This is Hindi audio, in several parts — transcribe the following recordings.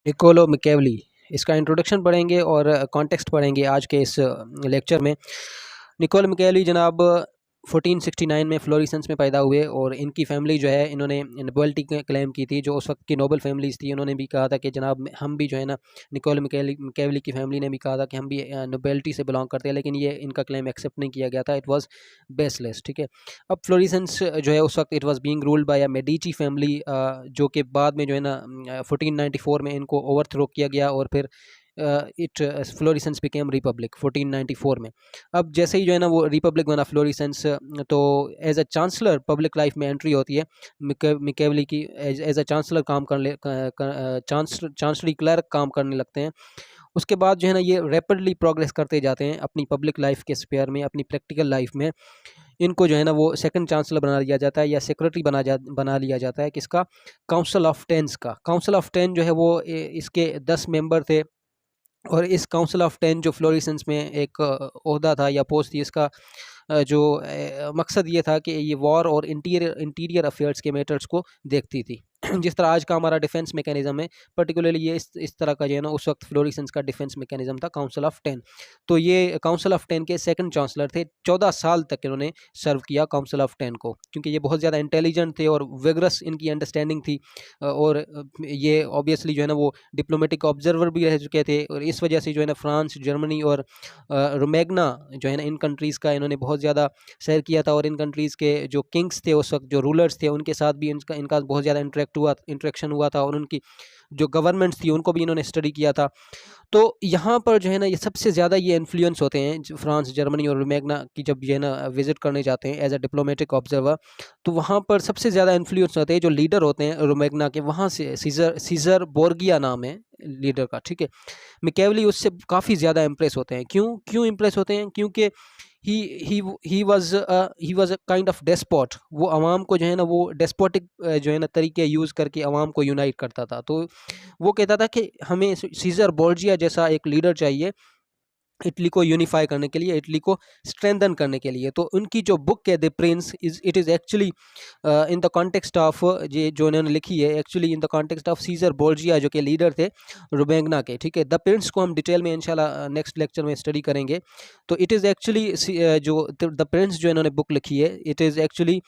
निकोलो मैकियावेली, इसका इंट्रोडक्शन पढ़ेंगे और कॉन्टेक्स्ट पढ़ेंगे आज के इस लेक्चर में। निकोलो मैकियावेली जनाब 1469 में फ्लोरेसेंस में पैदा हुए और इनकी फैमिली जो है इन्होंने नोबेलिटी क्लेम की थी, जो उस वक्त की नोबल फैमिलीज़ थी। उन्होंने भी कहा था कि जनाब हम भी जो है ना, निकोलो मैकियावेली की फैमिली ने भी कहा था कि हम भी नोबेलिटी से बिलोंग करते हैं, लेकिन ये इनका क्लेम एक्सेप्ट नहीं किया गया था। इट वाज बेसलेस, ठीक है। अब फ्लोरेसेंस जो है उस वक्त it was being ruled by a Medici family, जो कि बाद में जो है ना 1494 में इनको ओवरथ्रो किया गया और फिर इट फ्लोरेसेंस बिकेम रिपब्लिक 1494 में। अब जैसे ही जो है ना वो रिपब्लिक बना फ्लोरेसेंस, तो as a chancellor public life में एंट्री होती है मैकियावेली की। एज अ चांसलर काम करने चांसलरी क्लर्क काम करने लगते हैं। उसके बाद जो है ना ये रैपिडली प्रोग्रेस करते जाते हैं अपनी पब्लिक लाइफ के स्पेयर में, अपनी प्रैक्टिकल लाइफ में। इनको जो है ना वो सेकंड चांसलर बना दिया जाता है या सेक्रेटरी बना लिया जाता है। किसका? काउंसिल ऑफ टेंस का। काउंसिल ऑफ 10 जो है वो इसके 10 मेंबर थे और इस काउंसिल ऑफ 10 जो फ्लोरेसेंस में एक ओहदा था या पोस्ट थी, इसका जो मकसद ये था कि ये वॉर और इंटीरियर अफेयर्स के मैटर्स को देखती थी। जिस तरह आज का हमारा डिफेंस मैकेनिज्म है, पर्टिकुलरली ये इस तरह का जो है ना उस वक्त फ्लोरेसेंस का डिफेंस मैकेनिज्म था काउंसिल ऑफ 10। तो ये काउंसिल ऑफ 10 के सेकंड चांसलर थे। 14 साल तक इन्होंने सर्व किया काउंसिल ऑफ 10 को, क्योंकि ये बहुत ज़्यादा इंटेलिजेंट थे और विगरस इनकी अंडरस्टैंडिंग थी। और ये ऑब्वियसली जो है ना वो डिप्लोमेटिक ऑब्जर्वर भी रह चुके थे, और इस वजह से जो है ना फ्रांस, जर्मनी और रोमेगना जो है ना इन कंट्रीज़ का इन्होंने बहुत ज़्यादा सैर किया था। और इन कंट्रीज़ के जो किंग्स थे उस वक्त, जो रूलर्स थे, उनके साथ भी इनका इनका बहुत ज़्यादा इंटरेक्शन हुआ था, और उनकी जो गवर्नमेंट्स थी उनको भी इन्होंने स्टडी किया था। तो यहाँ पर जो है ना ये सबसे ज़्यादा ये इन्फ्लुएंस होते हैं फ्रांस, जर्मनी और रोमेगना की, जब जो है ना विजिट करने जाते हैं एज अ डिप्लोमेटिक ऑब्जर्वर। तो वहाँ पर सबसे ज़्यादा इन्फ्लुएंस होते हैं जो लीडर होते हैं रोमेगना के, वहाँ से सीज़र सीज़र बोर्गिया नाम है लीडर का, ठीक है। मैकियावेली उससे काफ़ी ज़्यादा इम्प्रेस होते हैं। क्यों क्यों इम्प्रेस होते हैं? क्योंकि he he was a kind of despot. वो अवाम को जो है ना वो डेस्पोटिक जो है ना तरीके यूज़ करके अवाम को यूनाइट करता था। तो वो कहता था कि हमें सीज़र बोर्जिया जैसा एक लीडर चाहिए इटली को यूनिफाई करने के लिए, इटली को स्ट्रेंथन करने के लिए। तो उनकी जो बुक है the prince it is actually in the context of, ये जो इन्होंने लिखी है actually in the context of Caesar Borgia, जो कि लीडर थे रोमेगना के, ठीक है। द प्रिंस को हम डिटेल में इंशाल्लाह नेक्स्ट लेक्चर में स्टडी करेंगे। तो इट इज़ एक्चुअली जो द प्रिंस जो इन्होंने बुक लिखी है, it is actually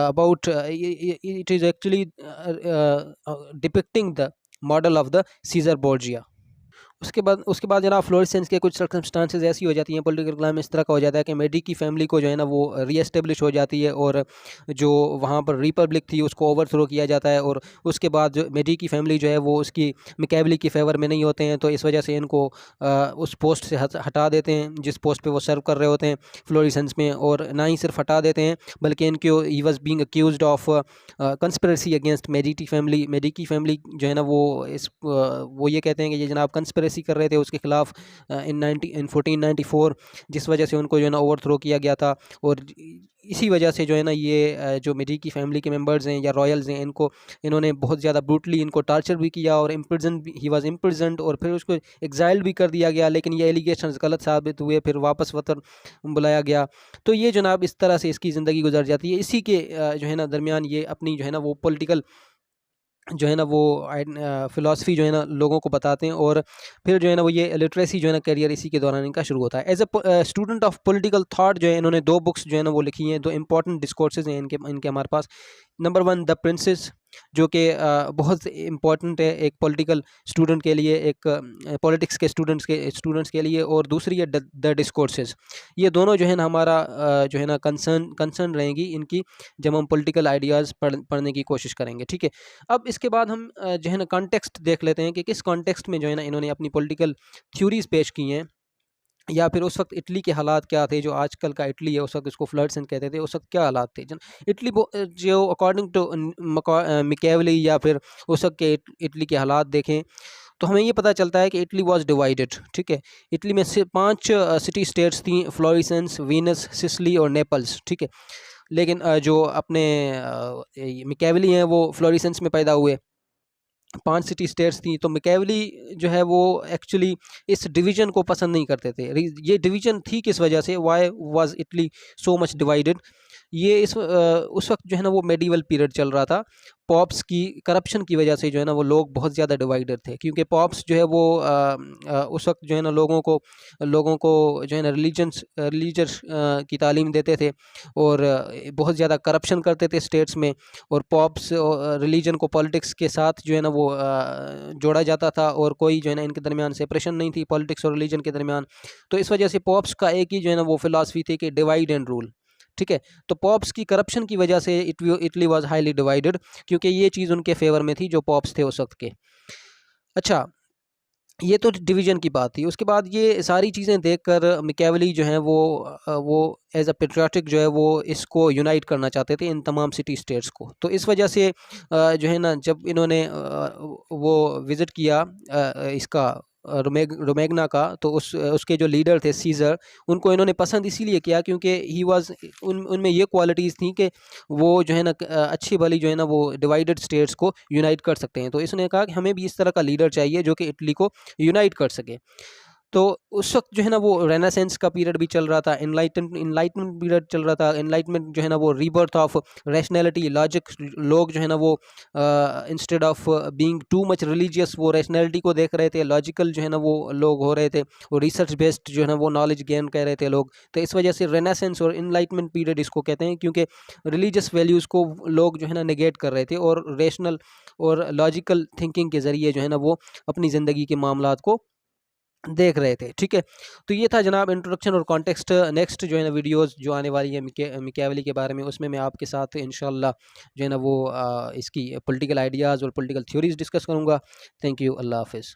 about it is actually depicting the model of the Caesar Borgia. उसके बाद जनाब फ्लोरेसेंस के कुछ सर्कमस्टांसेस ऐसी हो जाती हैं, पॉलिटिकल क्लाइमेट इस तरह का हो जाता है कि मेडी की फैमिली को जो है ना वो रीएस्टेब्लिश हो जाती है, और जो वहाँ पर रिपब्लिक थी उसको ओवरथ्रो किया जाता है। और उसके बाद जो मेडी की फैमिली जो है वो उसकी मैकियावेली की फेवर में नहीं होते हैं, तो इस वजह से इनको उस पोस्ट से हटा देते हैं जिस पोस्ट पे वो सर्व कर रहे होते हैं फ्लोरेसेंस में। और ना ही सिर्फ हटा देते हैं, बल्कि इनको he was being accused of conspiracy against Medici family. Medici family जो है ना वो ये कहते हैं कि ये जनाब कंस्पिरेसी कर रहे थे उसके खिलाफ इन 1494, जिस वजह से उनको जो है ना ओवरथ्रो किया गया था। और इसी वजह से जो है ना ये जो मेडिकी फैमिली के मेंबर्स हैं या रॉयल्स हैं, इन्होंने बहुत ज़्यादा ब्रूटली इनको टार्चर भी किया और ही वाज इम्प्रिजन्ड, और फिर उसको एग्जाइल्ड भी कर दिया गया। लेकिन ये एलिगेशंस गलत साबित हुए, फिर वापस वतन बुलाया गया। तो ये जनाब इस तरह से इसकी ज़िंदगी गुजर जाती है। इसी के जो है ना दरमियान ये अपनी जो है ना वो पॉलिटिकल जो है ना वो फ़िलासफ़ी जो है ना लोगों को बताते हैं, और फिर जो है ना वो ये लिटरेसी जो है ना करियर इसी के दौरान इनका शुरू होता है। As a student of political thought जो है इन्होंने 2 बुक्स जो है ना वो लिखी हैं, 2 इंपॉर्टेंट डिस्कोर्सेज़ हैं इनके इनके हमारे पास। नंबर 1 द प्रिंसेस, जो कि बहुत इम्पॉर्टेंट है एक पॉलिटिकल स्टूडेंट के लिए, एक पॉलिटिक्स के स्टूडेंट्स के लिए। और दूसरी है द डिस्कोर्सेज़। ये दोनों जो है ना हमारा जो है ना कंसर्न रहेंगी इनकी, जब हम पॉलिटिकल आइडियाज़ पढ़ने की कोशिश करेंगे, ठीक है। अब इसके बाद हम जो है ना कॉन्टेक्स्ट देख लेते हैं कि किस कॉन्टेक्स्ट में जो है ना इन्होंने अपनी पॉलिटिकल थ्योरीज पेश की हैं, या फिर उस वक्त इटली के हालात क्या थे। जो आजकल का इटली है उस वक्त इसको फ्लड्स कहते थे, उस वक्त क्या हालात थे इटली जो अकॉर्डिंग टू मैकियावेली या फिर उस वक्त के इटली के हालात देखें, तो हमें ये पता चलता है कि इटली वाज डिवाइडेड, ठीक है। इटली में से 5 सिटी स्टेट्स थी, फ्लोरेसेंस, वीनस, सिसिली और नेपल्स, ठीक है। लेकिन जो अपने मैकियावेली हैं वो फ्लोरेसेंस में पैदा हुए। 5 सिटी स्टेट्स थी, तो मैकियावेली जो है वो एक्चुअली इस डिवीज़न को पसंद नहीं करते थे। ये डिवीज़न थी किस वजह से, why was Italy so much divided? ये उस वक्त जो है ना वो मेडिवल पीरियड चल रहा था। पॉप्स की करप्शन की वजह से जो है ना वो लोग बहुत ज़्यादा डिवाइडेड थे, क्योंकि पॉप्स जो है वो उस वक्त जो है ना लोगों को जो है ना रिलीजियस की तालीम देते थे, और बहुत ज़्यादा करप्शन करते थे स्टेट्स में। और पॉप्स रिलीजन को पॉलिटिक्स के साथ जो है ना वो जोड़ा जाता था, और कोई जो है ना इनके दरमियान सेपरेशन नहीं थी पॉलिटिक्स और रिलीजन के दरमियान। तो इस वजह से पॉप्स का एक ही जो है ना वो फिलॉसफी थी कि डिवाइड एंड रूल। ठीक है, तो पॉप्स की करप्शन की वजह से इटली वाज हाईली डिवाइडेड, क्योंकि ये चीज़ उनके फेवर में थी जो पॉप्स थे उस वक्त के। अच्छा, ये तो डिवीजन की बात थी। उसके बाद ये सारी चीज़ें देखकर मैकियावेली जो है वो एज अ पेट्रियाटिक जो है वो इसको यूनाइट करना चाहते थे इन तमाम सिटी स्टेट्स को। तो इस वजह से जो है ना जब इन्होंने वो विज़िट किया इसका रोमेग्ना का, तो उसके जो लीडर थे सीज़र, उनको इन्होंने पसंद इसीलिए किया क्योंकि ही वाज उनमें ये क्वालिटीज़ थी कि वो जो है ना अच्छी भली जो है ना वो डिवाइडेड स्टेट्स को यूनाइट कर सकते हैं। तो इसने कहा कि हमें भी इस तरह का लीडर चाहिए जो कि इटली को यूनाइट कर सके। तो उस वक्त जो है ना वो रेनेसेंस का पीरियड भी चल रहा था, इनलाइटमेंट पीरियड चल रहा था। इनलाइटमेंट जो है ना वो रीबर्थ ऑफ रैशनैलिटी, लॉजिक। लोग जो है ना वो instead of being too much religious वो रैशनैलिटी को देख रहे थे, लॉजिकल जो है ना वो लोग हो रहे थे, वो रिसर्च बेस्ड जो है ना वो नॉलेज गेन कर रहे थे लोग। तो इस वजह से रेनेसेंस और इनलाइटमेंट पीरियड इसको कहते हैं, क्योंकि रिलीजियस वैल्यूज़ को लोग जो है ना नेगेट कर रहे थे और रेशनल और लॉजिकल थिंकिंग के ज़रिए जो है ना वो अपनी ज़िंदगी के मामलात को देख रहे थे। ठीक है, तो ये था जनाब इंट्रोडक्शन और कॉन्टेक्स्ट। नेक्स्ट जो है ना वीडियोस जो आने वाली है मिकेवेली के बारे में, उसमें मैं आपके साथ इंशाल्लाह जो है ना वो इसकी पॉलिटिकल आइडियाज़ और पॉलिटिकल थ्योरीज डिस्कस करूँगा। थैंक यू, अल्लाह हाफिज़।